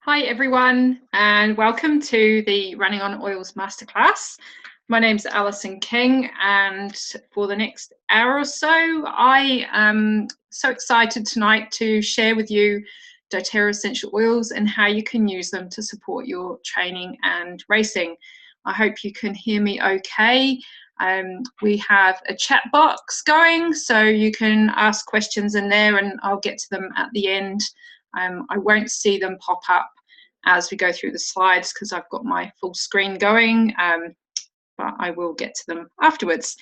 Hi everyone, and welcome to the Running on Oils Masterclass. My name's Alison King, and for the next hour or so, I am so excited tonight to share with you doTERRA essential oils and how you can use them to support your training and racing. I hope you can hear me okay. We have a chat box going, so you can ask questions in there and I'll get to them at the end. I won't see them pop up as we go through the slides because I've got my full screen going, but I will get to them afterwards.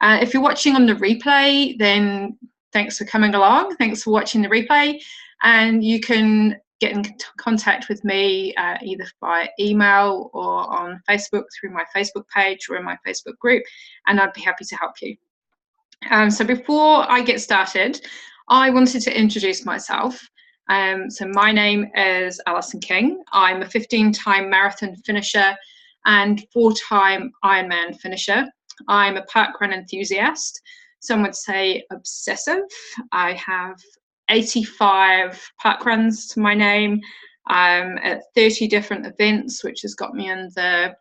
If you're watching on the replay, then thanks for coming along. Thanks for watching the replay. And you can get in contact with me either by email or on Facebook through my Facebook page or in my Facebook group, and I'd be happy to help you. So before I get started, I wanted to introduce myself. So my name is Alison King. I'm a 15-time marathon finisher and 4-time Ironman finisher. I'm a parkrun enthusiast. Some would say obsessive. I have 85 parkruns to my name at 30 different events, which has got me in the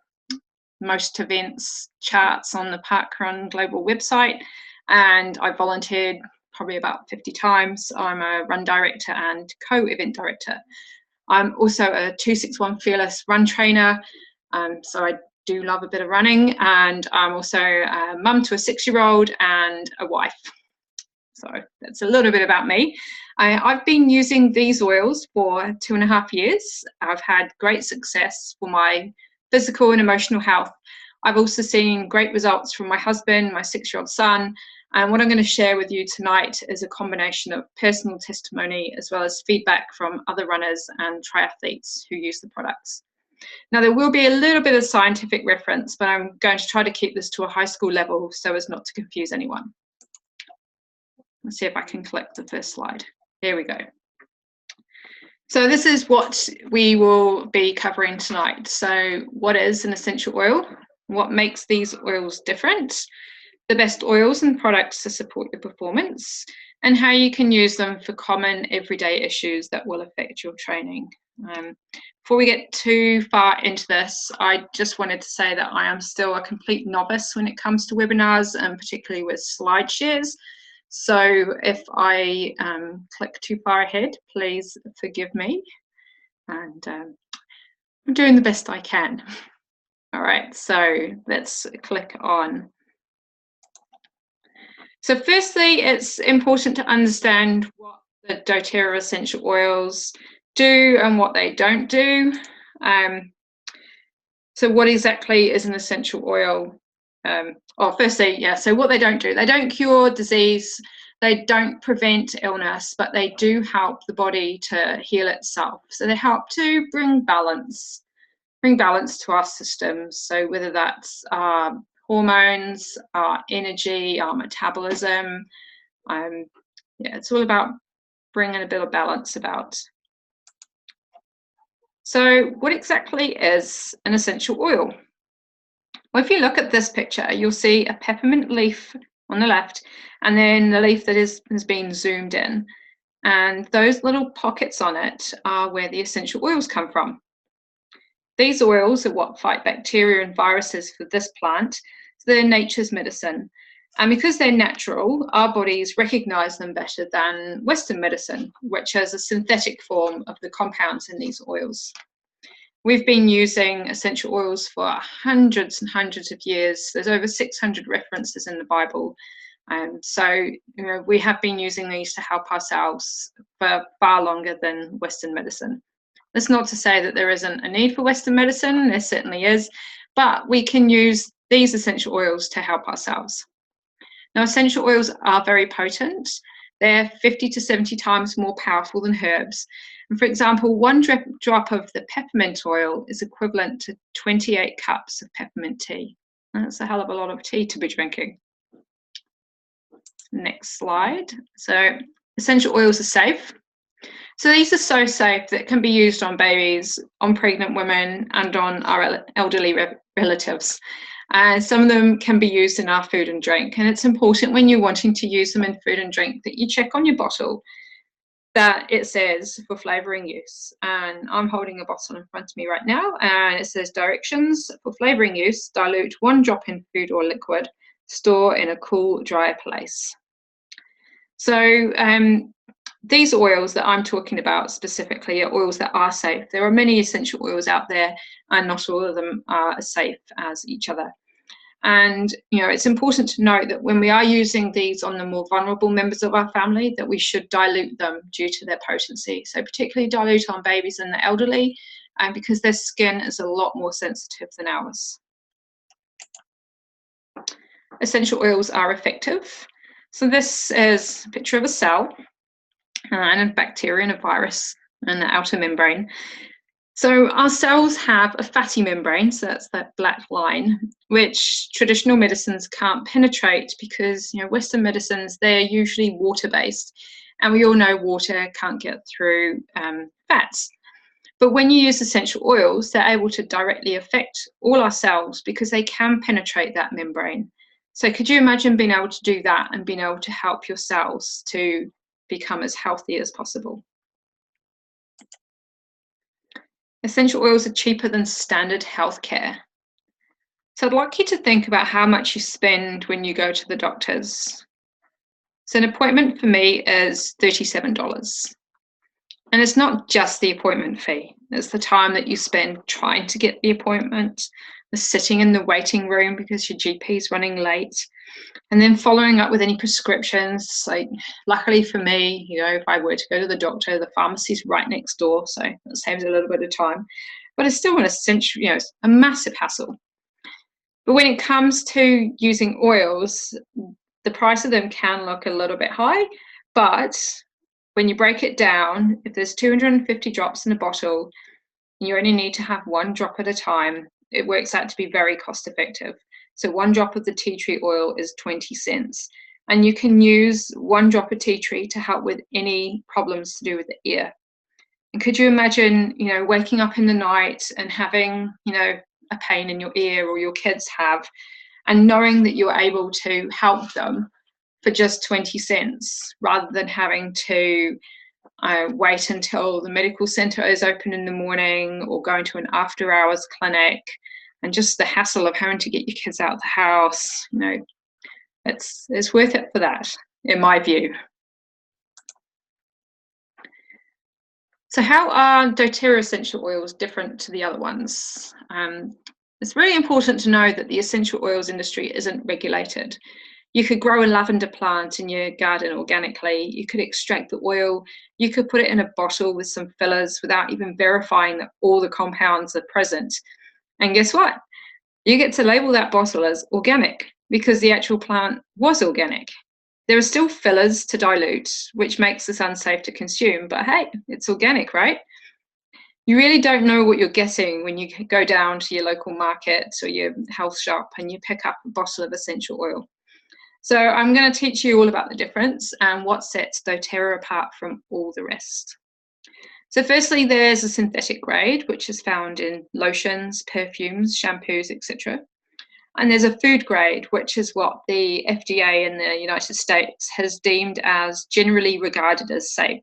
most events charts on the Parkrun Global website. And I volunteered probably about 50 times. I'm a run director and co-event director. I'm also a 261 Fearless run trainer, so I do love a bit of running, and I'm also a mum to a 6-year-old and a wife. So that's a little bit about me. I've been using these oils for 2.5 years. I've had great success for my physical and emotional health. I've also seen great results from my husband, my 6-year-old son, and what I'm going to share with you tonight is a combination of personal testimony as well as feedback from other runners and triathletes who use the products. Now, there will be a little bit of scientific reference, but I'm going to try to keep this to a high school level so as not to confuse anyone. Let's see if I can click the first slide. Here we go. So this is what we will be covering tonight. So what is an essential oil? What makes these oils different? The best oils and products to support your performance, and how you can use them for common everyday issues that will affect your training. Before we get too far into this, I just wanted to say that I am still a complete novice when it comes to webinars, and particularly with slide shares. So if I click too far ahead, please forgive me, and I'm doing the best I can. All right, so let's click on. So firstly, it's important to understand what the doTERRA essential oils do and what they don't do. So what exactly is an essential oil? Firstly, yeah, so what they don't do. They don't cure disease, they don't prevent illness, but they do help the body to heal itself. So they help to bring balance to our systems. So whether that's hormones, our energy, our metabolism. Yeah, it's all about bringing a bit of balance about. So what exactly is an essential oil? Well, if you look at this picture, you'll see a peppermint leaf on the left, and then the leaf that has been zoomed in. And those little pockets on it are where the essential oils come from. These oils are what fight bacteria and viruses for this plant, so they're nature's medicine. And because they're natural, our bodies recognize them better than Western medicine, which has a synthetic form of the compounds in these oils. We've been using essential oils for hundreds and hundreds of years. There's over 600 references in the Bible. So we have been using these to help ourselves for far longer than Western medicine. That's not to say that there isn't a need for Western medicine, there certainly is, but we can use these essential oils to help ourselves. Now, essential oils are very potent. They're 50 to 70 times more powerful than herbs. And for example, one drop of the peppermint oil is equivalent to 28 cups of peppermint tea. That's a hell of a lot of tea to be drinking. Next slide. So essential oils are safe. So these are so safe that can be used on babies, on pregnant women, and on our elderly relatives. Some of them can be used in our food and drink, and it's important when you're wanting to use them in food and drink that you check on your bottle. that it says for flavoring use. And I'm holding a bottle in front of me right now, and it says directions for flavoring use: dilute 1 drop in food or liquid, store in a cool, dry place. So these oils that I'm talking about specifically are oils that are safe. There are many essential oils out there, and not all of them are as safe as each other. And it's important to note that when we are using these on the more vulnerable members of our family, that we should dilute them due to their potency. So particularly dilute on babies and the elderly, because their skin is a lot more sensitive than ours. Essential oils are effective. So this is a picture of a cell and a bacteria and a virus and the outer membrane. So our cells have a fatty membrane, so that's that black line, which traditional medicines can't penetrate because Western medicines, they're usually water-based, and we all know water can't get through fats. But when you use essential oils, they're able to directly affect all our cells because they can penetrate that membrane. So could you imagine being able to do that and being able to help your cells to become as healthy as possible? Essential oils are cheaper than standard healthcare. So I'd like you to think about how much you spend when you go to the doctors. So an appointment for me is $37. And it's not just the appointment fee. It's the time that you spend trying to get the appointment, the sitting in the waiting room because your GP is running late, and then following up with any prescriptions. Like, luckily for me, if I were to go to the doctor, the pharmacy's right next door, so that saves a little bit of time. But it's still an essential, it's a massive hassle. But when it comes to using oils, the price of them can look a little bit high, but when you break it down, if there's 250 drops in a bottle, and you only need to have 1 drop at a time, it works out to be very cost effective. So 1 drop of the tea tree oil is 20 cents. And you can use 1 drop of tea tree to help with any problems to do with the ear. And could you imagine, waking up in the night and having, a pain in your ear, or your kids have, and knowing that you're able to help them for just 20 cents rather than having to wait until the medical centre is open in the morning, or going to an after hours clinic, and just the hassle of having to get your kids out of the house. It's worth it for that, in my view. So how are doTERRA essential oils different to the other ones? It's really important to know that the essential oils industry isn't regulated. You could grow a lavender plant in your garden organically. You could extract the oil. You could put it in a bottle with some fillers without even verifying that all the compounds are present. And guess what? You get to label that bottle as organic because the actual plant was organic. There are still fillers to dilute, which makes this unsafe to consume, but hey, it's organic, right? You really don't know what you're getting when you go down to your local market or your health shop and you pick up a bottle of essential oil. So I'm going to teach you all about the difference and what sets doTERRA apart from all the rest. So firstly, there's a synthetic grade, which is found in lotions, perfumes, shampoos, etc. And there's a food grade, which is what the FDA in the United States has deemed as generally regarded as safe.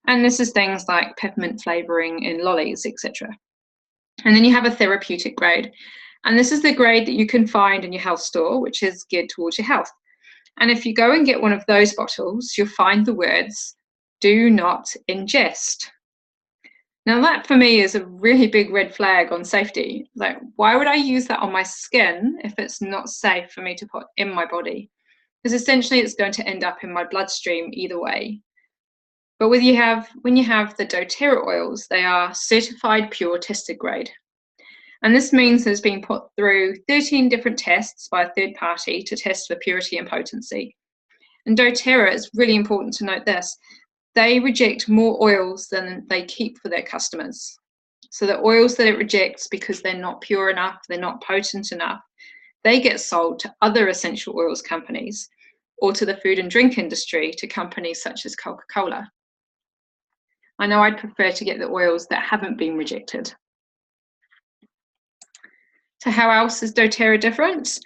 And this is things like peppermint flavoring in lollies, etc. And then you have a therapeutic grade. And this is the grade that you can find in your health store, which is geared towards your health. And if you go and get one of those bottles, you'll find the words, "Do not ingest." Now that for me is a really big red flag on safety. Like, why would I use that on my skin if it's not safe for me to put in my body? Because essentially it's going to end up in my bloodstream either way. But when you have the doTERRA oils, they are certified pure tested grade. And this means it's been put through 13 different tests by a third party to test for purity and potency. And doTERRA, it's really important to note this, they reject more oils than they keep for their customers. So the oils that it rejects because they're not pure enough, they're not potent enough, they get sold to other essential oils companies or to the food and drink industry, to companies such as Coca-Cola. I know I'd prefer to get the oils that haven't been rejected. So how else is doTERRA different?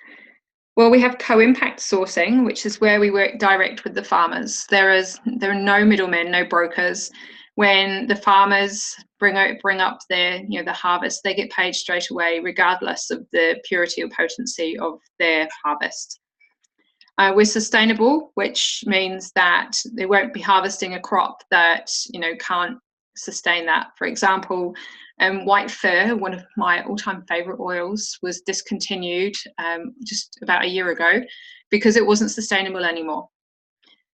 Well, we have co-impact sourcing, which is where we work direct with the farmers. There are no middlemen, no brokers. When the farmers bring up their the harvest, they get paid straight away, regardless of the purity or potency of their harvest. We're sustainable, which means that they won't be harvesting a crop that can't sustain that. For example, white fir, one of my all-time favorite oils, was discontinued just about a year ago because it wasn't sustainable anymore.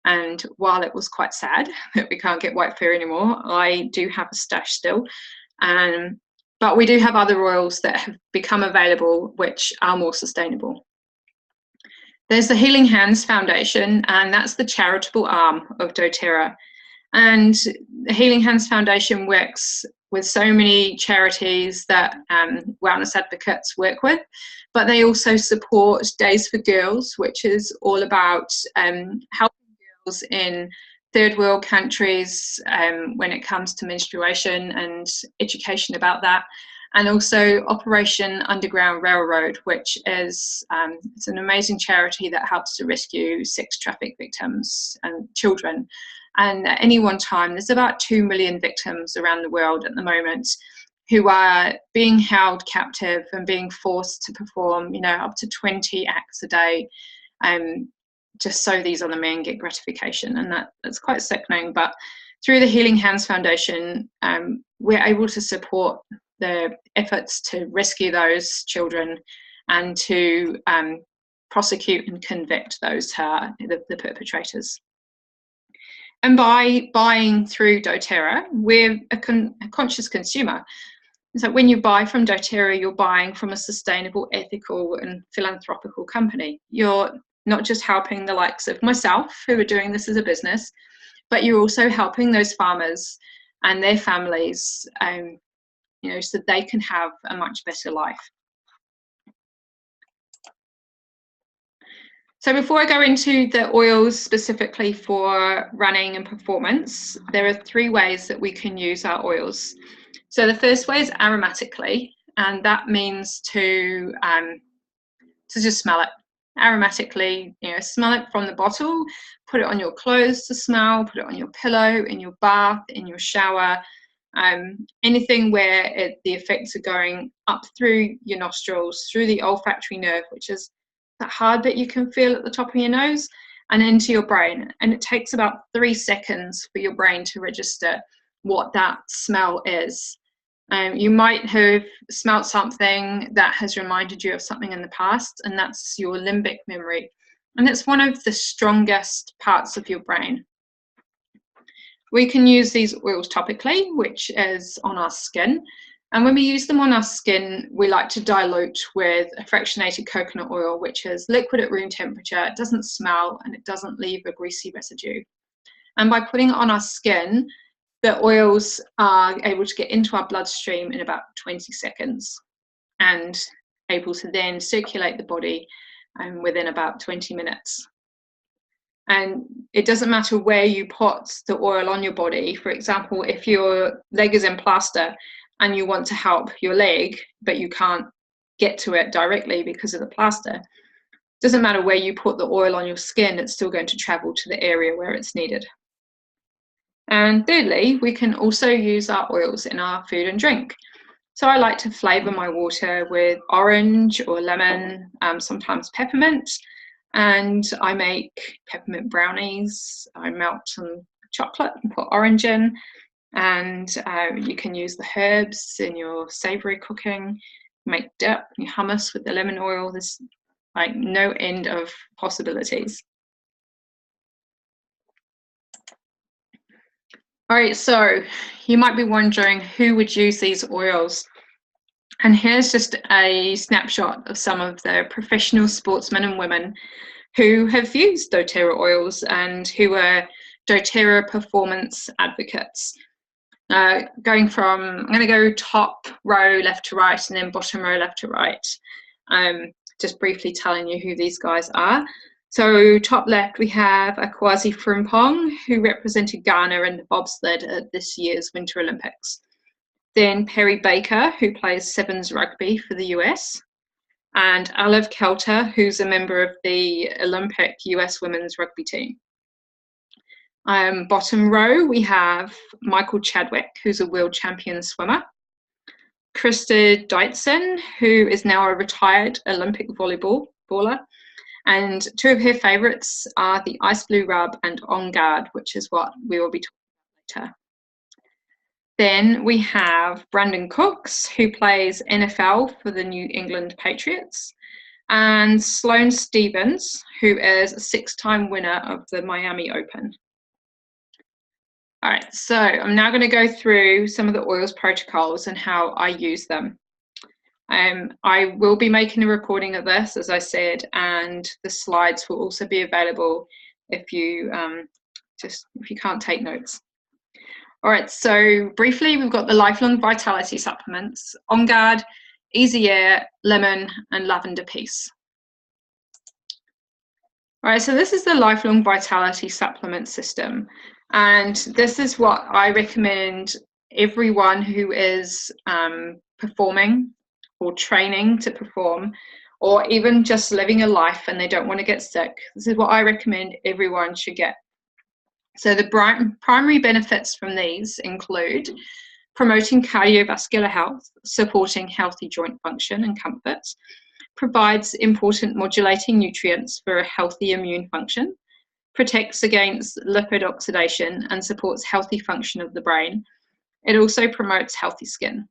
And while it was quite sad that we can't get white fir anymore, I do have a stash still. But we do have other oils that have become available which are more sustainable. There's the Healing Hands Foundation, and that's the charitable arm of doTERRA. And the Healing Hands Foundation works with so many charities that wellness advocates work with, but they also support Days for Girls, which is all about helping girls in third world countries when it comes to menstruation and education about that. And also Operation Underground Railroad, which is it's an amazing charity that helps to rescue sex traffic victims and children. And at any one time, there's about 2 million victims around the world at the moment who are being held captive and being forced to perform, up to 20 acts a day, just so these other men get gratification. And that's quite sickening. But through the Healing Hands Foundation, we're able to support the efforts to rescue those children and to prosecute and convict those the perpetrators. And by buying through doTERRA, we're a conscious consumer. So when you buy from doTERRA, you're buying from a sustainable, ethical, and philanthropical company. You're not just helping the likes of myself, who are doing this as a business, but you're also helping those farmers and their families, so they can have a much better life. So before I go into the oils specifically for running and performance, there are 3 ways that we can use our oils. So the first way is aromatically, and that means to just smell it. Aromatically, smell it from the bottle, put it on your clothes to smell, put it on your pillow, in your bath, in your shower, anything where the effects are going up through your nostrils, through the olfactory nerve, which is that hard bit you can feel at the top of your nose, and into your brain. And it takes about 3 seconds for your brain to register what that smell is. You might have smelt something that has reminded you of something in the past, and that's your limbic memory. And it's one of the strongest parts of your brain. We can use these oils topically, which is on our skin. And when we use them on our skin, we like to dilute with a fractionated coconut oil, which is liquid at room temperature. It doesn't smell and it doesn't leave a greasy residue. And by putting it on our skin, the oils are able to get into our bloodstream in about 20 seconds and able to then circulate the body within about 20 minutes. And it doesn't matter where you put the oil on your body. For example, if your leg is in plaster and you want to help your leg, but you can't get to it directly because of the plaster, it doesn't matter where you put the oil on your skin, it's still going to travel to the area where it's needed. And thirdly, we can also use our oils in our food and drink. So I like to flavour my water with orange or lemon, sometimes peppermint, and I make peppermint brownies. I melt some chocolate and put orange in, and you can use the herbs in your savoury cooking, make dip, your hummus with the lemon oil. There's like no end of possibilities. All right, so you might be wondering who would use these oils. And here's just a snapshot of some of the professional sportsmen and women who have used doTERRA oils and who are doTERRA performance advocates. Going from, I'm going to go top row left to right and then bottom row left to right. Just briefly telling you who these guys are. So top left, we have Kwasi Frimpong, who represented Ghana in the bobsled at this year's Winter Olympics. Then Perry Baker, who plays sevens rugby for the US. and Olive Kelter, who's a member of the Olympic US women's rugby team. Bottom row, we have Michael Chadwick, who's a world champion swimmer. Krista Deitzen, who is now a retired Olympic volleyballer. And two of her favourites are the Ice Blue Rub and On Guard, which is what we will be talking about later. Then we have Brandon Cooks, who plays NFL for the New England Patriots, and Sloane Stevens, who is a 6-time winner of the Miami Open. All right, so I'm now going to go through some of the oils protocols and how I use them. I will be making a recording of this, as I said, and the slides will also be available if you can't take notes. All right, so briefly, we've got the Lifelong Vitality supplements: On Guard, Easy Air, Lemon, and Lavender Peace. All right, so this is the Lifelong Vitality supplement system, and this is what I recommend everyone who is performing or training to perform, or even just living a life and they don't want to get sick. This is what I recommend everyone should get. So the primary benefits from these include promoting cardiovascular health, supporting healthy joint function and comfort, provides important modulating nutrients for a healthy immune function, protects against lipid oxidation and supports healthy function of the brain. It also promotes healthy skin.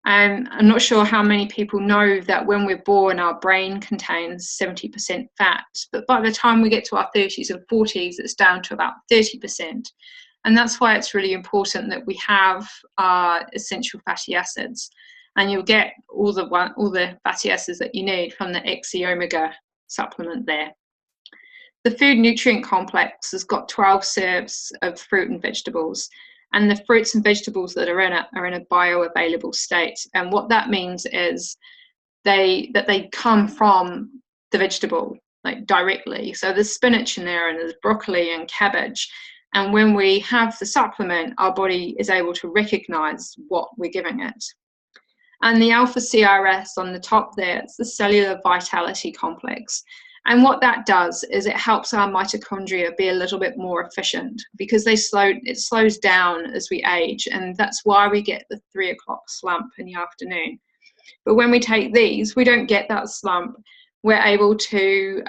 I'm not sure how many people know that when we're born, our brain contains 70% fat, but by the time we get to our 30s and 40s, it's down to about 30%. And that's why it's really important that we have our essential fatty acids. And you'll get all the fatty acids that you need from the XE Omega supplement there. The food nutrient complex has got 12 serves of fruit and vegetables. And the fruits and vegetables that are in it are in a bioavailable state. And what that means is that they come from the vegetable, like directly. So there's spinach in there, and there's broccoli and cabbage. And when we have the supplement, our body is able to recognize what we're giving it. And the alpha CRS on the top there, it's the cellular vitality complex. And what that does is it helps our mitochondria be a little bit more efficient, because it slows down as we age, and that's why we get the 3 o'clock slump in the afternoon. But when we take these, we don't get that slump. We're able to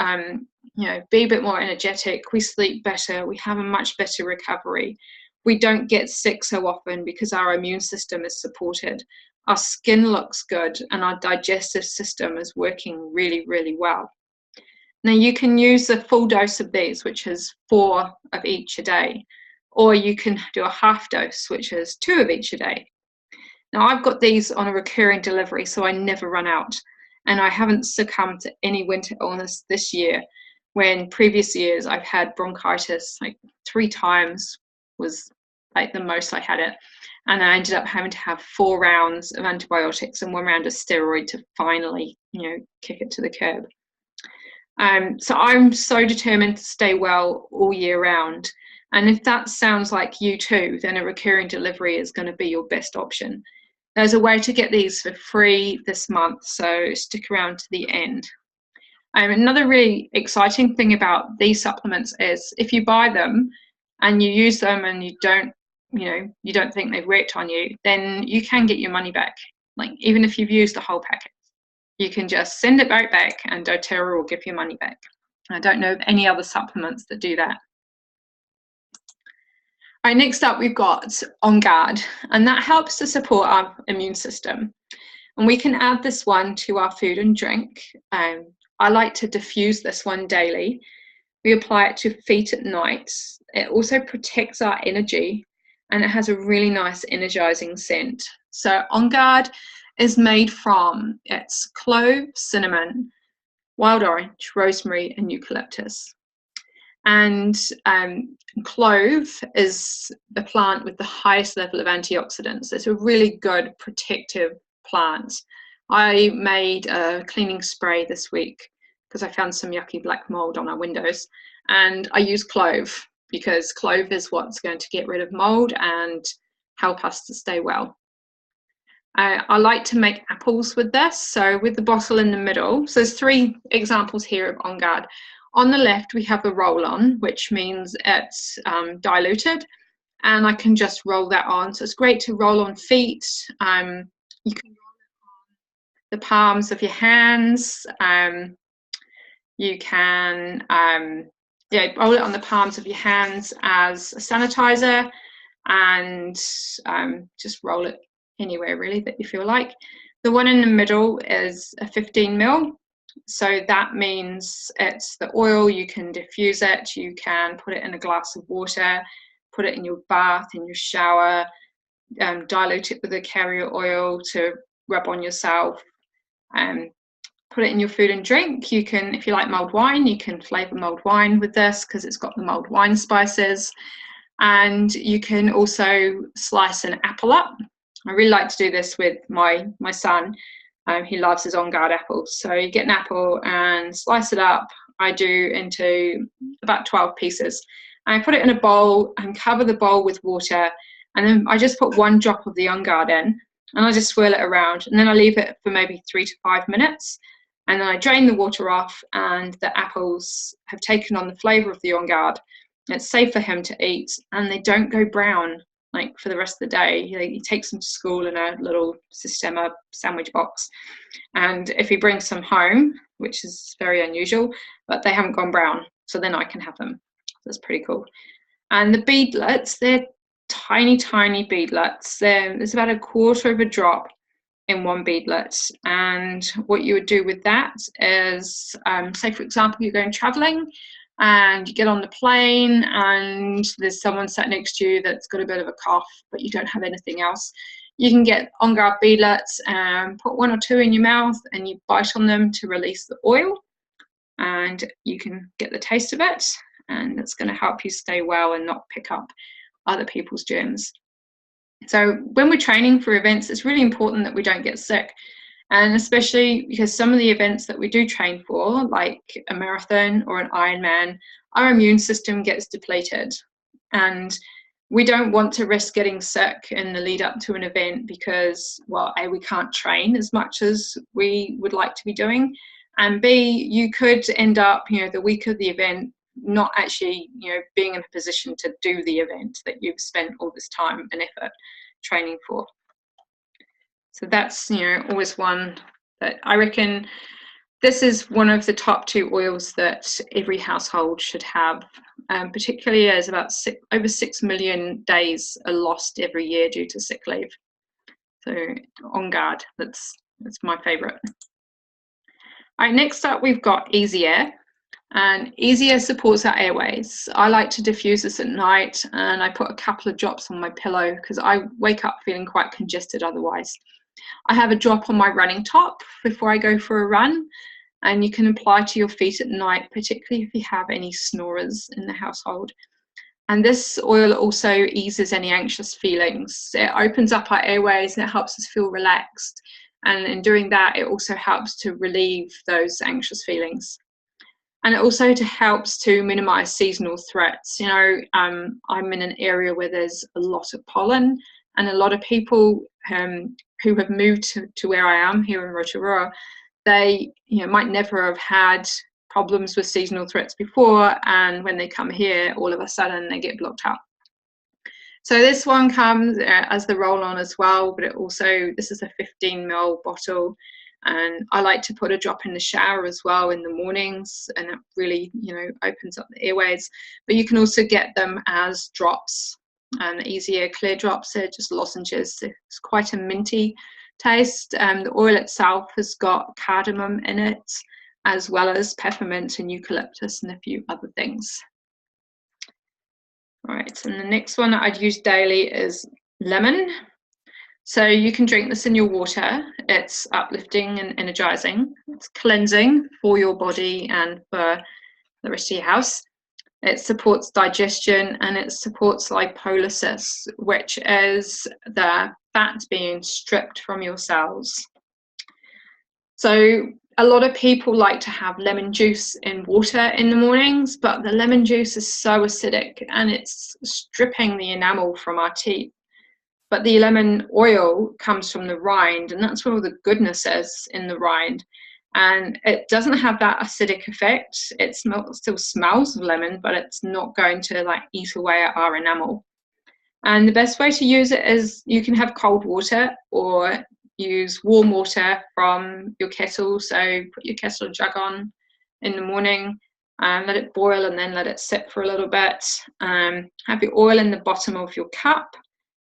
be a bit more energetic, we sleep better, we have a much better recovery. We don't get sick so often because our immune system is supported. Our skin looks good, and our digestive system is working really, really well. Now you can use a full dose of these, which is 4 of each a day, or you can do a half dose, which is 2 of each a day. Now I've got these on a recurring delivery, so I never run out, and I haven't succumbed to any winter illness this year, when previous years I've had bronchitis like 3 times was like the most I had it, and I ended up having to have 4 rounds of antibiotics and 1 round of steroid to finally kick it to the curb. So I'm so determined to stay well all year round. And if that sounds like you too, then a recurring delivery is going to be your best option. There's a way to get these for free this month, so stick around to the end. Another really exciting thing about these supplements is if you buy them and you use them and you don't think they've worked on you, then you can get your money back. Like even if you've used the whole packet, you can just send it right back and doTERRA will give you money back. I don't know of any other supplements that do that. All right, next up we've got On Guard, and that helps to support our immune system. And we can add this one to our food and drink. I like to diffuse this one daily. We apply it to feet at night. It also protects our energy, and it has a really nice energizing scent. So On Guard is made from clove, cinnamon, wild orange, rosemary, and eucalyptus. And clove is the plant with the highest level of antioxidants. It's a really good protective plant. I made a cleaning spray this week because I found some yucky black mold on our windows, and I used clove because clove is what's going to get rid of mold and help us to stay well. I like to make apples with this. So with the bottle in the middle, so there's 3 examples here of On Guard. On the left, we have the roll-on, which means it's diluted, and I can just roll that on. So it's great to roll on feet. You can roll the palms of your hands. You can roll it on the palms of your hands as a sanitizer, and just roll it anywhere really that you feel like. The one in the middle is a 15 ml. So that means it's the oil. You can diffuse it. You can put it in a glass of water, put it in your bath, in your shower, dilute it with a carrier oil to rub on yourself, put it in your food and drink. You can, if you like mulled wine, you can flavour mulled wine with this because it's got the mulled wine spices. And you can also slice an apple up. I really like to do this with my son. He loves his On Guard apples. So you get an apple and slice it up. I do into about 12 pieces. And I put it in a bowl and cover the bowl with water. And then I just put 1 drop of the On Guard in, and I just swirl it around. And then I leave it for maybe 3 to 5 minutes. And then I drain the water off, and the apples have taken on the flavour of the On Guard. It's safe for him to eat, and they don't go brown like for the rest of the day. He takes them to school in a little Sistema sandwich box, and if he brings some home, which is very unusual, but they haven't gone brown, so then I can have them. That's pretty cool. And the beadlets, they're tiny beadlets. There's about 1/4 of a drop in 1 beadlet, and what you would do with that is, say for example you're going traveling and you get on the plane and there's someone sat next to you that's got a bit of a cough but you don't have anything else. You can get On Guard beadlets and put 1 or 2 in your mouth, and you bite on them to release the oil, and you can get the taste of it, and it's going to help you stay well and not pick up other people's germs. So when we're training for events, it's really important that we don't get sick. And especially because some of the events that we do train for, like a marathon or an Ironman, our immune system gets depleted. And we don't want to risk getting sick in the lead up to an event because, well, A, we can't train as much as we would like to be doing. And B, you could end up, the week of the event, not actually, being in a position to do the event that you've spent all this time and effort training for. So that's, always one that I reckon this is one of the top 2 oils that every household should have, particularly as about over 6 million days are lost every year due to sick leave. So On Guard, that's my favourite. All right, next up we've got Easy Air. And Easy Air supports our airways. I like to diffuse this at night, and I put a couple of drops on my pillow because I wake up feeling quite congested otherwise. I have a drop on my running top before I go for a run, and you can apply to your feet at night, particularly if you have any snorers in the household. And this oil also eases any anxious feelings. It opens up our airways and it helps us feel relaxed. And in doing that, it also helps to relieve those anxious feelings. And it also helps to minimize seasonal threats. I'm in an area where there's a lot of pollen, and a lot of people who have moved to where I am here in Rotorua, they might never have had problems with seasonal threats before, and when they come here, all of a sudden they get blocked up. So this one comes as the roll-on as well, but this is a 15 ml bottle. And I like to put a drop in the shower as well in the mornings, and it really, opens up the airways. But you can also get them as drops, and Easy Air clear drops. They're just lozenges. It's quite a minty taste. The oil itself has got cardamom in it, as well as peppermint and eucalyptus and a few other things. All right, and the next one that I'd use daily is lemon. So you can drink this in your water. It's uplifting and energizing. It's cleansing for your body and for the rest of your house. It supports digestion, and it supports lipolysis, which is the fat being stripped from your cells. So a lot of people like to have lemon juice in water in the mornings, but the lemon juice is so acidic and it's stripping the enamel from our teeth. but the lemon oil comes from the rind, and that's where all the goodness is, in the rind. And it doesn't have that acidic effect. It still smells of lemon, but it's not going to like eat away at our enamel. And the best way to use it is you can have cold water or use warm water from your kettle. So put your kettle jug on in the morning and let it boil, and then let it sit for a little bit. Have your oil in the bottom of your cup,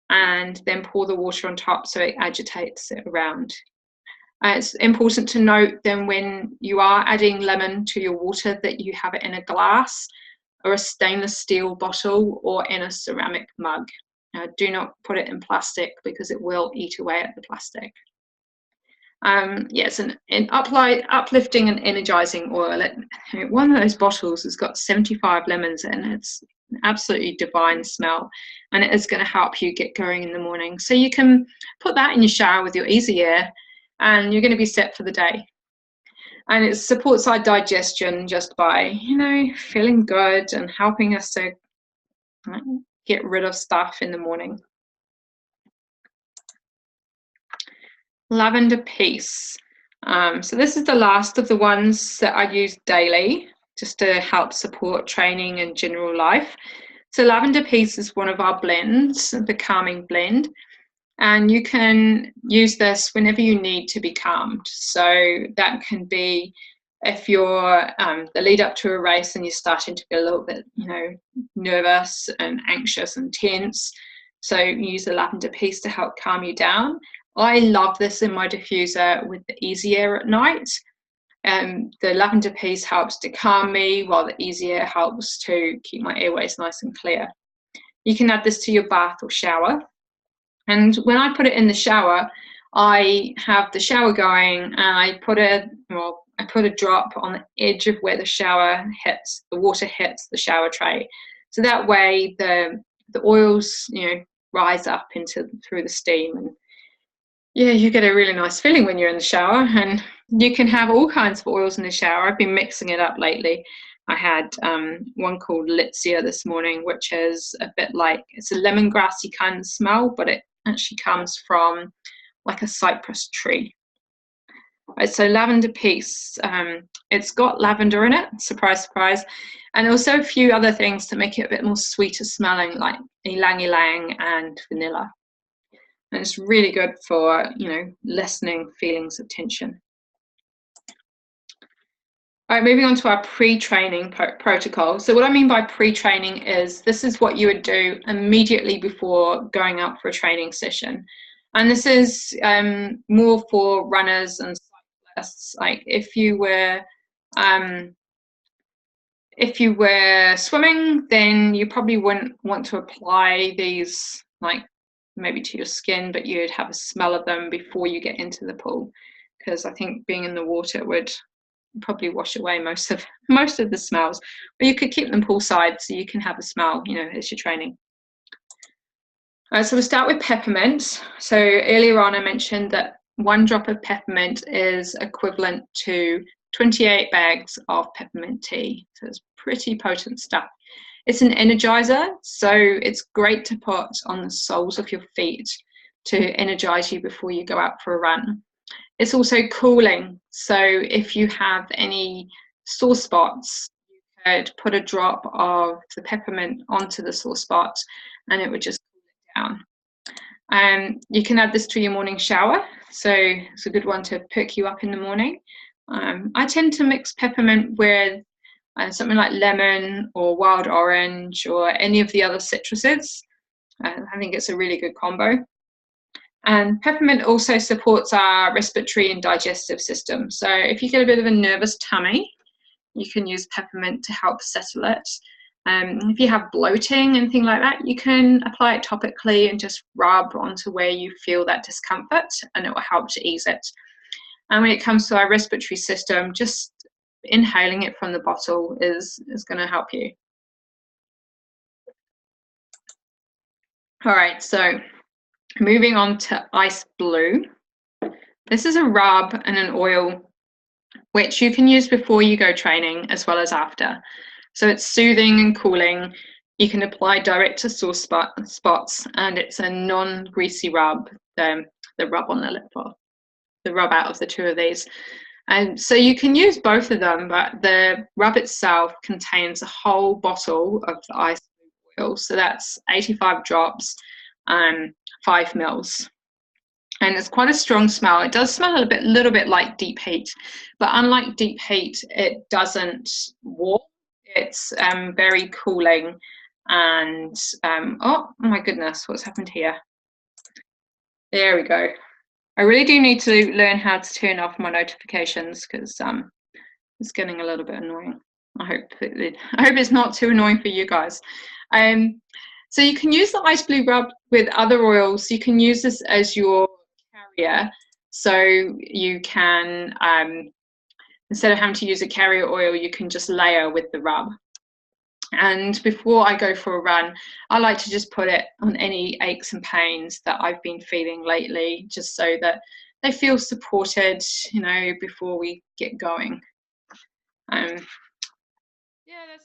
and then pour the water on top so it agitates it around. It's important to note then, when you are adding lemon to your water, that you have it in a glass or a stainless steel bottle or in a ceramic mug. Do not put it in plastic, because it will eat away at the plastic. Yes, an uplifting and energizing oil. One of those bottles has got 75 lemons in. It's an absolutely divine smell, and it is going to help you get going in the morning. So you can put that in your shower with your easy air, and you're going to be set for the day. And it supports our digestion just by, feeling good and helping us to get rid of stuff in the morning. Lavender Peace. So this is the last of the ones that I use daily, just to help support training and general life. So Lavender Peace is one of our blends, the calming blend. And you can use this whenever you need to be calmed. So that can be if you're the lead up to a race and you're starting to get a little bit, nervous and anxious and tense. So use the Lavender Peace to help calm you down. I love this in my diffuser with the easy air at night. The Lavender Peace helps to calm me, while the easy air helps to keep my airways nice and clear. You can add this to your bath or shower. And when I put it in the shower, I have the shower going, and I put a drop on the edge of where the water hits the shower tray. So that way the oils, rise up through the steam, and you get a really nice feeling when you're in the shower. And you can have all kinds of oils in the shower. I've been mixing it up lately. I had one called Litsia this morning, which is a bit like, it's a lemongrassy kind of smell, but it actually comes from like a cypress tree. So Lavender Peace, it's got lavender in it, surprise, surprise, and also a few other things to make it a bit more sweeter smelling, like ylang ylang and vanilla. And it's really good for, lessening feelings of tension. All right, moving on to our pre-training protocol. So what I mean by pre-training is, this is what you would do immediately before going out for a training session. And this is more for runners and cyclists. Like if you were swimming, then you probably wouldn't want to apply these maybe to your skin, but you'd have a smell of them before you get into the pool, because I think being in the water would probably wash away most of the smells. But you could keep them poolside, so you can have a smell, as you're training. So we'll start with peppermint. So earlier on I mentioned that 1 drop of peppermint is equivalent to 28 bags of peppermint tea. So it's pretty potent stuff. It's an energizer, so it's great to put on the soles of your feet to energize you before you go out for a run. It's also cooling, so if you have any sore spots, you could put a drop of the peppermint onto the sore spot and it would just cool it down. You can add this to your morning shower, so it's a good one to perk you up in the morning. I tend to mix peppermint with something like lemon or wild orange or any of the other citruses. I think it's a really good combo. And peppermint also supports our respiratory and digestive system. So if you get a bit of a nervous tummy, you can use peppermint to help settle it. If you have bloating and things like that, you can apply it topically and just rub onto where you feel that discomfort, and it will help to ease it. And when it comes to our respiratory system, just inhaling it from the bottle is going to help you. All right, so moving on to Ice Blue. This is a rub and an oil which you can use before you go training as well as after. So it's soothing and cooling. You can apply direct to sore spots, and it's a non-greasy rub, the rub on the lip, or the rub out of the two of these. And so you can use both of them, but the rub itself contains a whole bottle of the ice oil. So that's 85 drops, 5 mils. And it's quite a strong smell. It does smell a little bit like deep heat, but unlike deep heat, it doesn't warm. It's very cooling. And oh my goodness, what's happened here? There we go. I really do need to learn how to turn off my notifications, because it's getting a little bit annoying. I hope it's not too annoying for you guys. So you can use the ice blue rub with other oils. You can use this as your carrier, so you can instead of having to use a carrier oil, you can just layer with the rub. And before I go for a run, I like to just put it on any aches and pains that I've been feeling lately, just so that they feel supported, you know, before we get going. Yeah,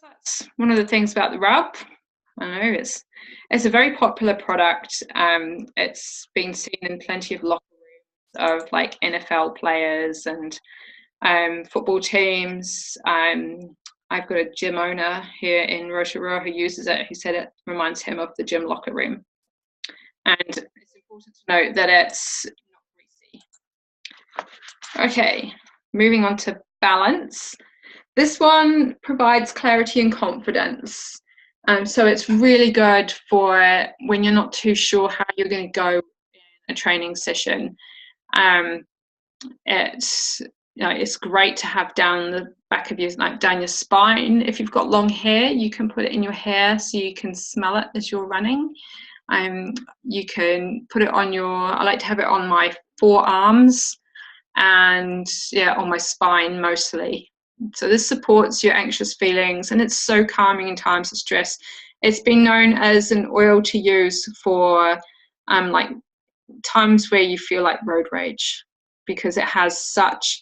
that's one of the things about the rub. I know it's a very popular product. It's been seen in plenty of locker rooms of like NFL players and football teams. I've got a gym owner here in Rotorua who uses it. He said it reminds him of the gym locker room. And it's important to note that it's not greasy. Okay, moving on to balance. This one provides clarity and confidence. So it's really good for when you're not too sure how you're going to go in a training session. It's great to have down the back of your, like down your spine. If you've got long hair, you can put it in your hair so you can smell it as you're running. You can put it on I like to have it on my forearms and on my spine mostly. So this supports your anxious feelings, and it's so calming in times of stress. It's been known as an oil to use for like times where you feel like road rage, because it has such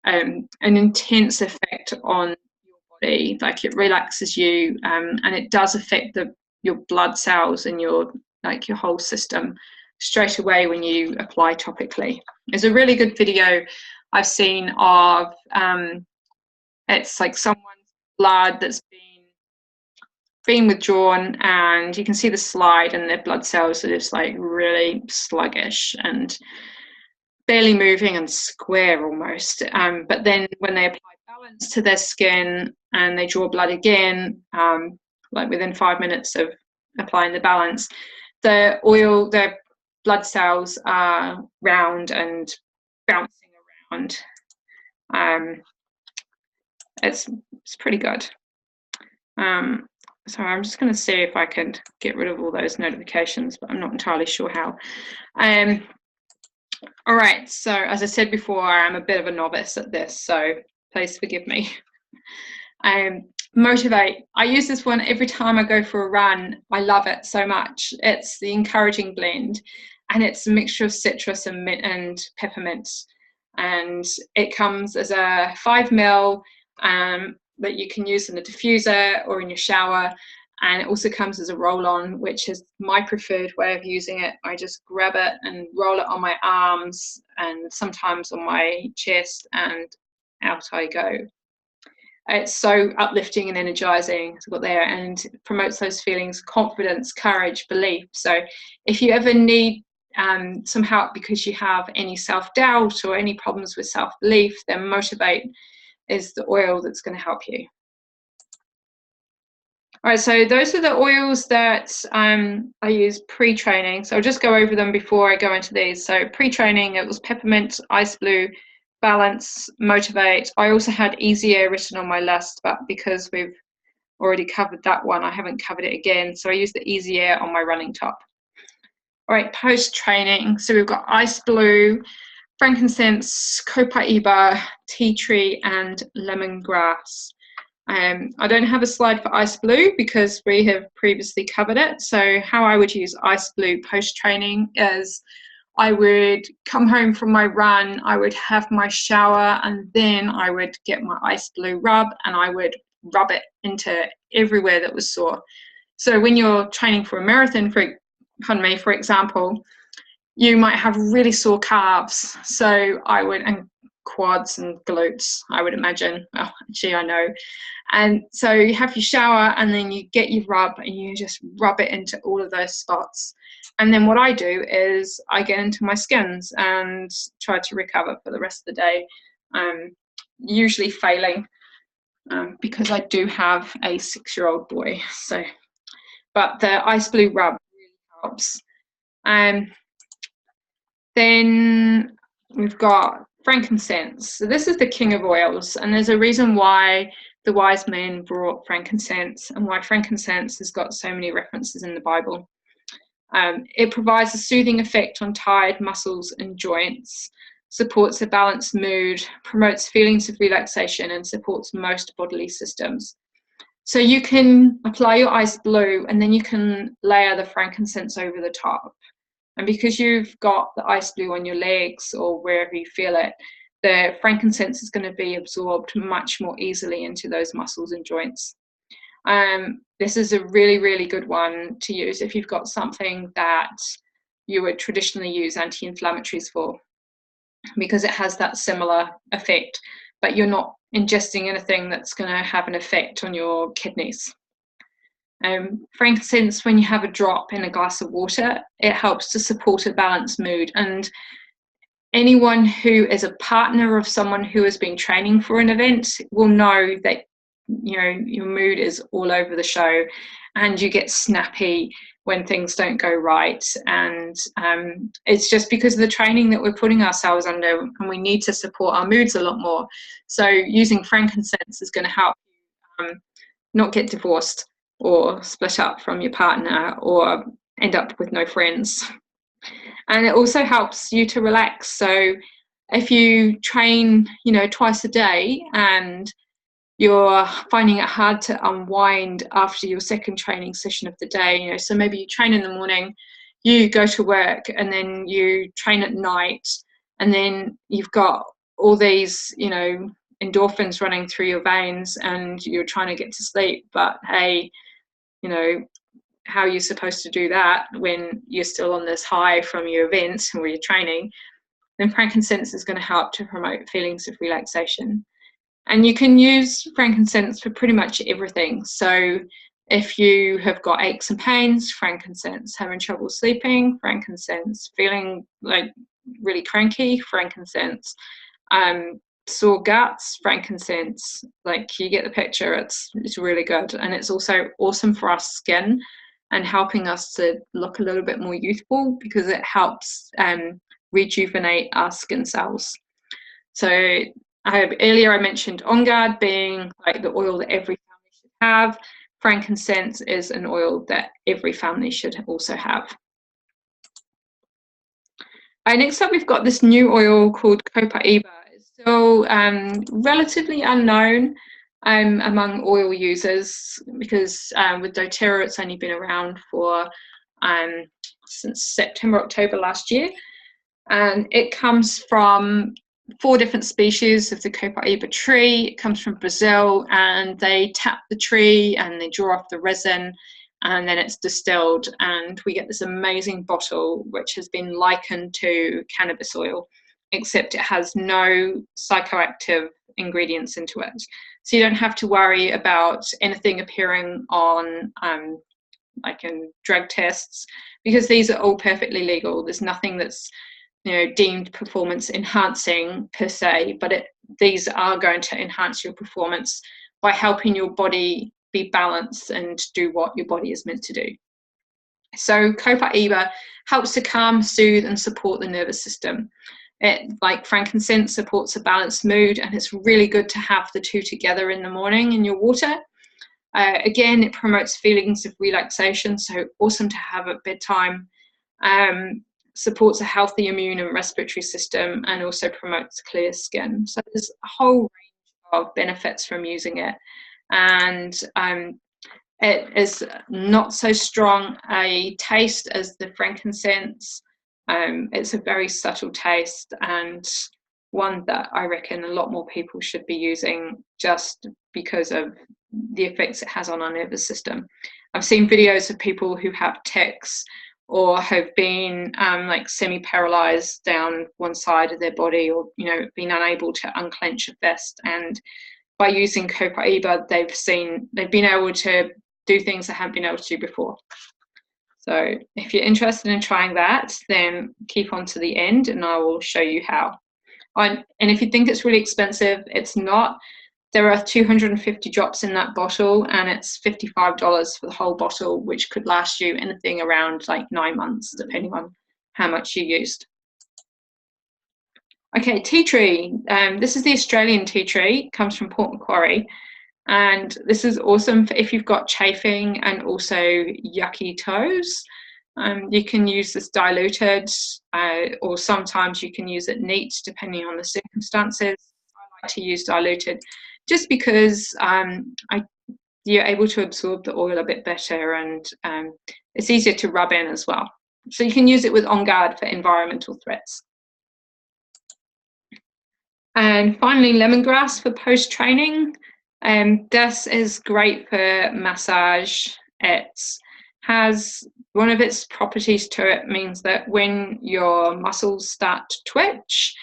an intense effect on your body. Like it relaxes you, and it does affect your blood cells and your whole system straight away when you apply topically. There's a really good video I've seen of it's like someone's blood that's been withdrawn, and you can see the slide, and their blood cells are just like really sluggish and barely moving and square almost. But then when they apply balance to their skin and they draw blood again, like within 5 minutes of applying the balance, their blood cells are round and bouncing around. It's pretty good. So I'm just going to see if I can get rid of all those notifications, but I'm not entirely sure how. All right, so as I said before, I'm a bit of a novice at this, so please forgive me. Motivate. I use this one every time I go for a run. I love it so much. It's the encouraging blend, and it's a mixture of citrus and peppermint. And it comes as a 5 ml that you can use in a diffuser or in your shower. And it also comes as a roll-on, which is my preferred way of using it. I just grab it and roll it on my arms and sometimes on my chest, and out I go. It's so uplifting and energizing to go there, and promotes those feelings: confidence, courage, belief. So if you ever need some help because you have any self-doubt or any problems with self-belief, then Motivate is the oil that's going to help you. All right, so those are the oils that I use pre-training. So I'll just go over them before I go into these. So pre-training, it was peppermint, ice blue, balance, Motivate. I also had Easy Air written on my list, but because we've already covered that one, I haven't covered it again. So I use the Easy Air on my running top. All right, post-training. So we've got ice blue, frankincense, copaiba, tea tree, and lemongrass. I don't have a slide for ice blue because we have previously covered it. So how I would use ice blue post-training is I would come home from my run, I would have my shower, and then I would get my ice blue rub, and I would rub it into everywhere that was sore. So when you're training for a marathon, for example, you might have really sore calves. So and quads and glutes, I would imagine. Oh, actually, I know. And so you have your shower and then you get your rub and you just rub it into all of those spots. And then what I do is I get into my skins and try to recover for the rest of the day, usually failing because I do have a 6-year-old boy. So, but the ice blue rub really helps. Then we've got frankincense. So this is the king of oils, and there's a reason why the wise men brought frankincense and why frankincense has got so many references in the Bible. It provides a soothing effect on tired muscles and joints, supports a balanced mood, promotes feelings of relaxation, and supports most bodily systems. So you can apply your ice blue and then you can layer the frankincense over the top. And because you've got the ice blue on your legs or wherever you feel it, the frankincense is going to be absorbed much more easily into those muscles and joints. This is a really, really good one to use if you've got something that you would traditionally use anti-inflammatories for, because it has that similar effect, but you're not ingesting anything that's going to have an effect on your kidneys. Frankincense, when you have a drop in a glass of water, it helps to support a balanced mood. And anyone who is a partner of someone who has been training for an event will know that, you know, your mood is all over the show and you get snappy when things don't go right. And it's just because of the training that we're putting ourselves under, and we need to support our moods a lot more. So using frankincense is going to help you not get divorced or split up from your partner or end up with no friends. And it also helps you to relax. So if you train, you know, twice a day and you're finding it hard to unwind after your second training session of the day, you know, so maybe you train in the morning, you go to work, and then you train at night, and then you've got all these, you know, endorphins running through your veins and you're trying to get to sleep, but hey, you know, how are you supposed to do that when you're still on this high from your events or your training? Then frankincense is going to help to promote feelings of relaxation. And you can use frankincense for pretty much everything. So if you have got aches and pains, frankincense. Having trouble sleeping, frankincense. Feeling like really cranky, frankincense. Sore guts, frankincense. Like, you get the picture. It's really good. And it's also awesome for our skin and helping us to look a little bit more youthful, because it helps rejuvenate our skin cells. So earlier I mentioned On Guard being like the oil that every family should have. Frankincense is an oil that every family should also have. Next up, we've got this new oil called Copaiba. It's still relatively unknown among oil users, because with doTERRA it's only been around for since September, October last year. And it comes from 4 different species of the Copaiba tree. It comes from Brazil, and they tap the tree and they draw off the resin, and then it's distilled, and we get this amazing bottle which has been likened to cannabis oil, except it has no psychoactive ingredients into it. So you don't have to worry about anything appearing on like in drug tests, because these are all perfectly legal. There's nothing that's, you know, deemed performance enhancing per se, but these are going to enhance your performance by helping your body be balanced and do what your body is meant to do. So Copaiba helps to calm, soothe, and support the nervous system. It, like frankincense, supports a balanced mood, and it's really good to have the two together in the morning in your water. Again, it promotes feelings of relaxation, so awesome to have at bedtime. Supports a healthy immune and respiratory system, and also promotes clear skin. So there's a whole range of benefits from using it. And it is not so strong a taste as the frankincense. It's a very subtle taste, and one that I reckon a lot more people should be using, just because of the effects it has on our nervous system. I've seen videos of people who have tics or have been like semi-paralyzed down one side of their body, or been unable to unclench a fist, and by using Copaiba, they've been able to do things they haven't been able to do before. So if you're interested in trying that, then keep on to the end and I will show you how. And if you think it's really expensive, it's not. There are 250 drops in that bottle, and it's $55 for the whole bottle, which could last you anything around like 9 months, depending on how much you used. Okay, tea tree. This is the Australian tea tree. It comes from Port Macquarie. And this is awesome for if you've got chafing and also yucky toes. You can use this diluted, or sometimes you can use it neat, depending on the circumstances. I like to use diluted just because you're able to absorb the oil a bit better, and it's easier to rub in as well. So you can use it with On Guard for environmental threats. And finally, lemongrass for post-training. This is great for massage. It has one of its properties to it means that when your muscles start to twitch,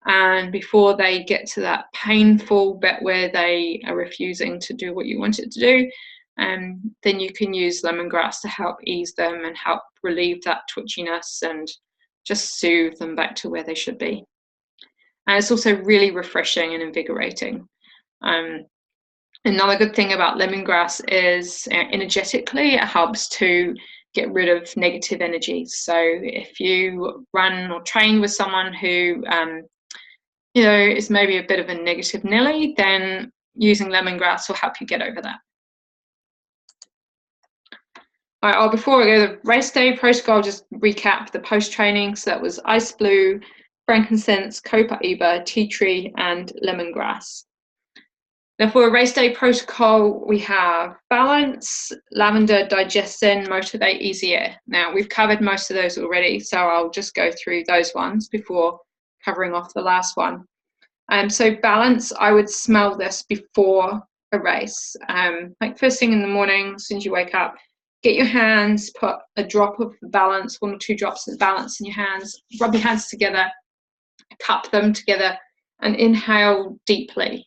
and before they get to that painful bit where they are refusing to do what you want it to do, then you can use lemongrass to help ease them and help relieve that twitchiness and just soothe them back to where they should be. And it's also really refreshing and invigorating. Another good thing about lemongrass is energetically, it helps to get rid of negative energy. So if you run or train with someone who is maybe a bit of a negative Nelly, then using lemongrass will help you get over that. All right, before I go to the race day protocol, I'll just recap the post-training. So that was ice blue, frankincense, copaiba, tea tree, and lemongrass. Now for a race day protocol, we have balance, lavender, digestin, motivate, easy air. Now we've covered most of those already, so I'll just go through those ones before covering off the last one. So balance, I would smell this before a race. Like first thing in the morning, as soon as you wake up, get your hands, put a drop of balance, 1 or 2 drops of balance in your hands, rub your hands together, cup them together, and inhale deeply.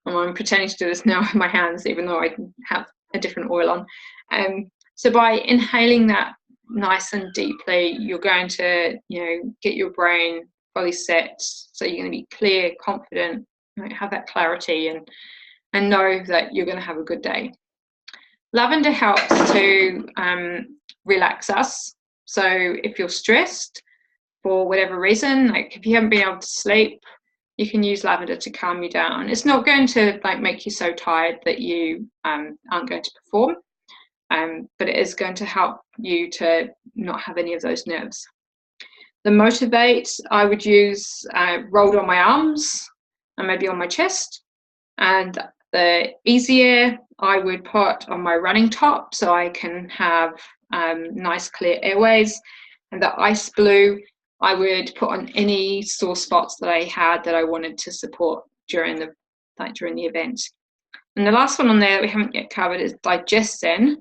I'm pretending to do this now with my hands, even though I have a different oil on. So by inhaling that nice and deeply, you're going to, get your brain fully set. So you're going to be clear, confident, have that clarity, and know that you're going to have a good day. Lavender helps to relax us. So if you're stressed for whatever reason, like if you haven't been able to sleep, you can use lavender to calm you down. It's not going to make you so tired that you aren't going to perform, but it is going to help you to not have any of those nerves. The motivate, I would use rolled on my arms and maybe on my chest. And the easy air, I would put on my running top so I can have nice clear airways. And the ice blue, I would put on any sore spots that I had that I wanted to support during the event. And the last one on there that we haven't yet covered is digestin,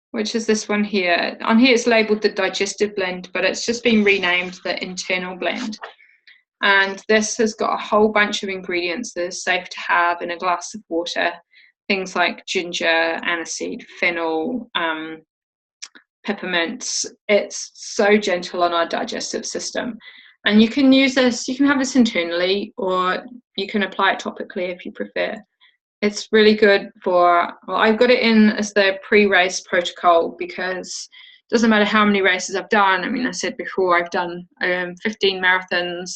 which is this one here. On here it's labeled the digestive blend, but it's just been renamed the internal blend. And this has got a whole bunch of ingredients that are safe to have in a glass of water. Things like ginger, aniseed, fennel, peppermint. It's so gentle on our digestive system. And you can use this, you can have this internally, or you can apply it topically if you prefer. It's really good for, well, I've got it in as the pre-race protocol because it doesn't matter how many races I've done. I mean, I said before, I've done 15 marathons,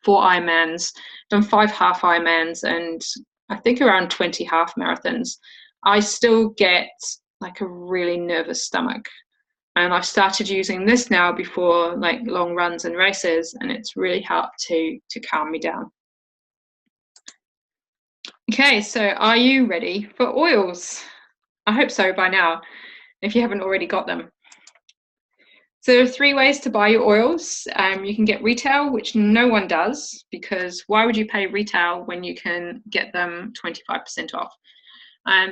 4 Ironmans, done 5 half Ironmans, and I think around 20 half marathons. I still get like a really nervous stomach. And I've started using this now before like long runs and races, and it's really helped to calm me down. Okay, so are you ready for oils? I hope so by now, if you haven't already got them. So there are 3 ways to buy your oils. You can get retail, which no one does, because why would you pay retail when you can get them 25% off?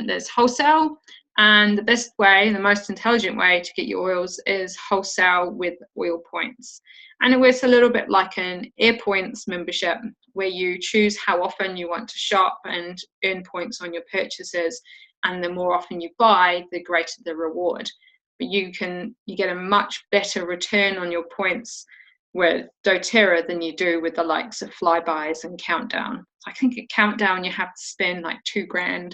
There's wholesale, and the best way, the most intelligent way to get your oils is wholesale with oil points. And it works a little bit like an Air Points membership, where you choose how often you want to shop and earn points on your purchases. And the more often you buy, the greater the reward. But you get a much better return on your points with doTERRA than you do with the likes of Flybys and Countdown. I think at Countdown you have to spend like $2,000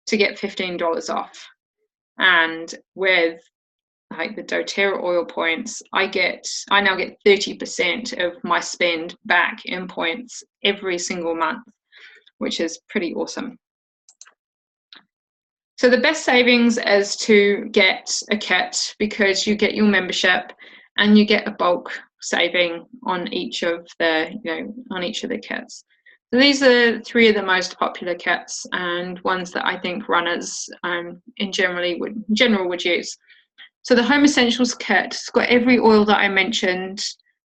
to get $15 off. And with like the doTERRA oil points, I now get 30% of my spend back in points every single month, which is pretty awesome. So the best savings is to get a kit, because you get your membership and you get a bulk saving on each of the kits. So these are three of the most popular kits and ones that I think runners in general would use. So the Home Essentials kit, it's got every oil that I mentioned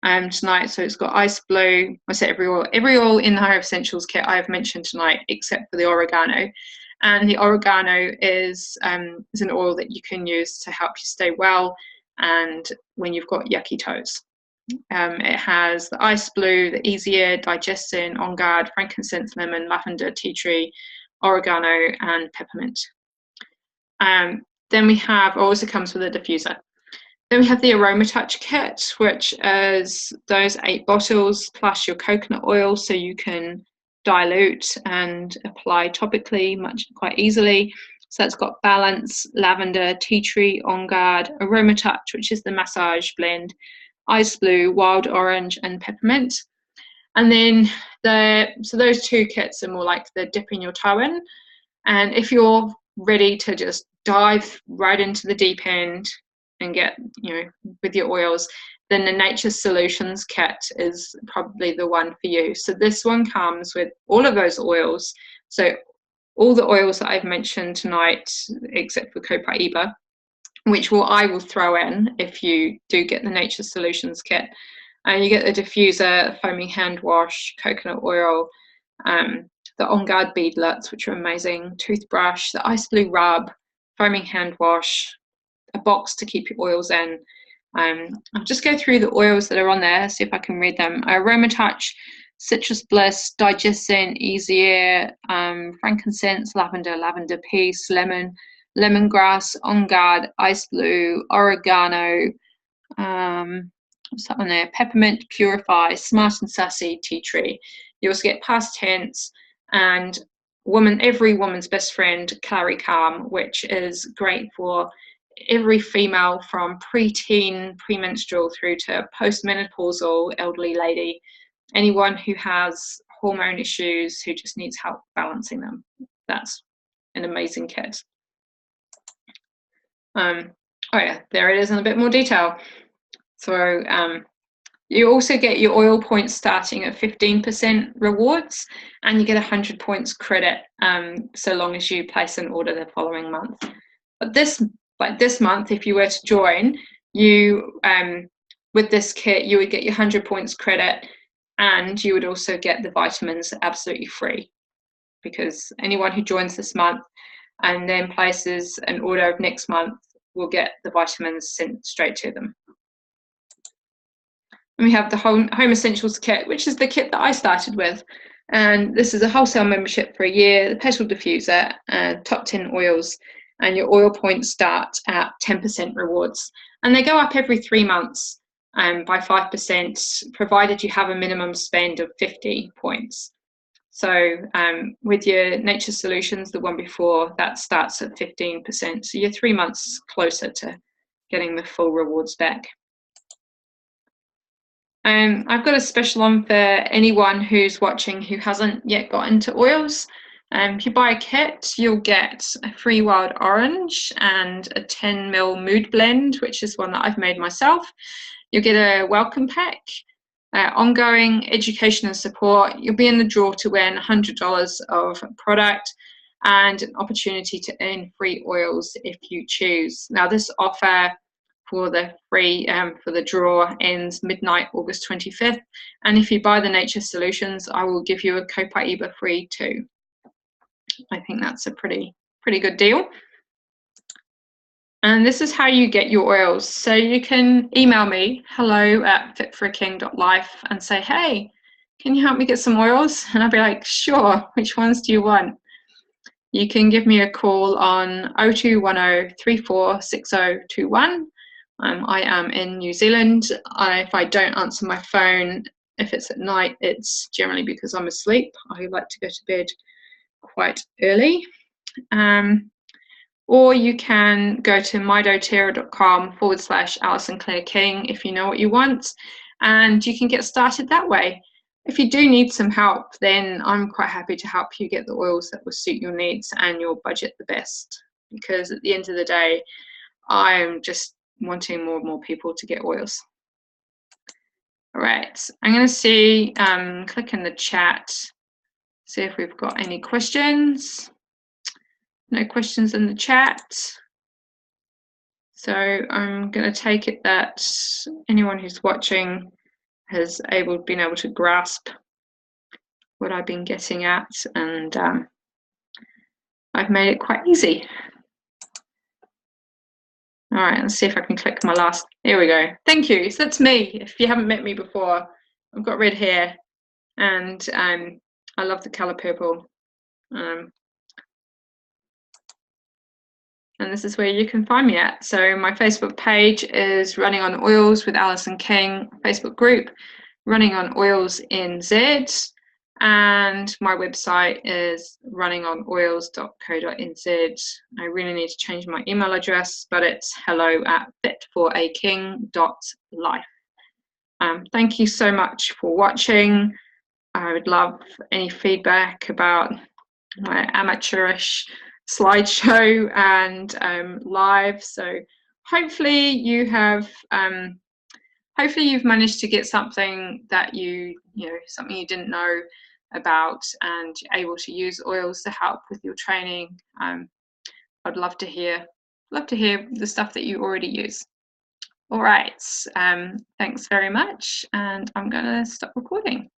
tonight. So it's got ice blue. I said every oil in the Home Essentials kit I have mentioned tonight, except for the oregano. And the oregano is an oil that you can use to help you stay well and when you've got yucky toes. It has the ice blue, the easier digestion, on guard, frankincense, lemon, lavender, tea tree, oregano, and peppermint. Then we have, also comes with a diffuser. Then we have the Aroma Touch kit, which is those 8 bottles plus your coconut oil, so you can dilute and apply topically quite easily. So it's got balance, lavender, tea tree, on guard, Aroma Touch, which is the massage blend, ice blue, wild orange, and peppermint. And then so those 2 kits are more like the dipping your toe in. And if you're ready to just dive right into the deep end and get, with your oils, then the Nature Solutions kit is probably the one for you. So this one comes with all of those oils. So all the oils that I've mentioned tonight, except for Copaiba, which I will throw in if you do get the Nature Solutions kit. And you get the diffuser, foaming hand wash, coconut oil, the On Guard beadlets, which are amazing, toothbrush, the ice blue rub, foaming hand wash, a box to keep your oils in. I'll just go through the oils that are on there, see if I can read them. Aroma Touch, Citrus Bliss, Digestin, Easy Air, frankincense, lavender peace, lemon, lemongrass, On Guard, ice blue, oregano, what's that on there? Peppermint, Purify, Smart and Sassy, tea tree. You also get past tense and every woman's best friend, Clary Calm, which is great for every female from preteen, premenstrual through to postmenopausal elderly lady, anyone who has hormone issues, who just needs help balancing them. That's an amazing kit. Oh yeah, there it is in a bit more detail. So you also get your oil points starting at 15% rewards, and you get 100 points credit so long as you place an order the following month. But this month, if you were to join, you with this kit, you would get your 100 points credit, and you would also get the vitamins absolutely free, because anyone who joins this month and then places an order of next month will get the vitamins sent straight to them. And we have the Home Essentials kit, which is the kit that I started with. And this is a wholesale membership for a year, the petal diffuser, top 10 oils, and your oil points start at 10% rewards. And they go up every 3 months by 5%, provided you have a minimum spend of 50 points. So with your Nature Solutions, the one before, that starts at 15%. So you're 3 months closer to getting the full rewards back. I've got a special on for anyone who's watching who hasn't yet got into oils. If you buy a kit, you'll get a free wild orange and a 10ml mood blend, which is one that I've made myself. You'll get a welcome pack, ongoing education and support. You'll be in the draw to win $100 of product and an opportunity to earn free oils if you choose. Now, this offer for the free for the draw ends midnight August 25th, and if you buy the Nature Solutions, I will give you a Copaiba free too. I think that's a pretty pretty good deal. And this is how you get your oils. So you can email me, hello@fitforaking.life, and say, hey, can you help me get some oils? And I'll be like, sure, which ones do you want? You can give me a call on 0210 346021. I am in New Zealand. If I don't answer my phone, if it's at night, it's generally because I'm asleep. I like to go to bed quite early. Or you can go to mydoterra.com/Alison Claire King if you know what you want, and you can get started that way. If you do need some help, then I'm quite happy to help you get the oils that will suit your needs and your budget the best, because at the end of the day, I'm just wanting more and more people to get oils. All right, I'm going to see, click in the chat, see if we've got any questions. No questions in the chat. So I'm going to take it that anyone who's watching has been able to grasp what I've been getting at, and I've made it quite easy. All right, let's see if I can click my last. Here we go. Thank you. So that's me. If you haven't met me before, I've got red hair, and I love the color purple. And this is where you can find me at. So my Facebook page is Running on Oils with Alison King, Facebook group Running on Oils NZ, and my website is runningonoils.co.nz. I really need to change my email address, but it's hello@fitforaking.life. Thank you so much for watching. I would love any feedback about my amateurish slideshow and live. So hopefully you have hopefully you've managed to get something that something you didn't know about, and able to use oils to help with your training. I'd love to hear the stuff that you already use. All right, thanks very much, and I'm going to stop recording.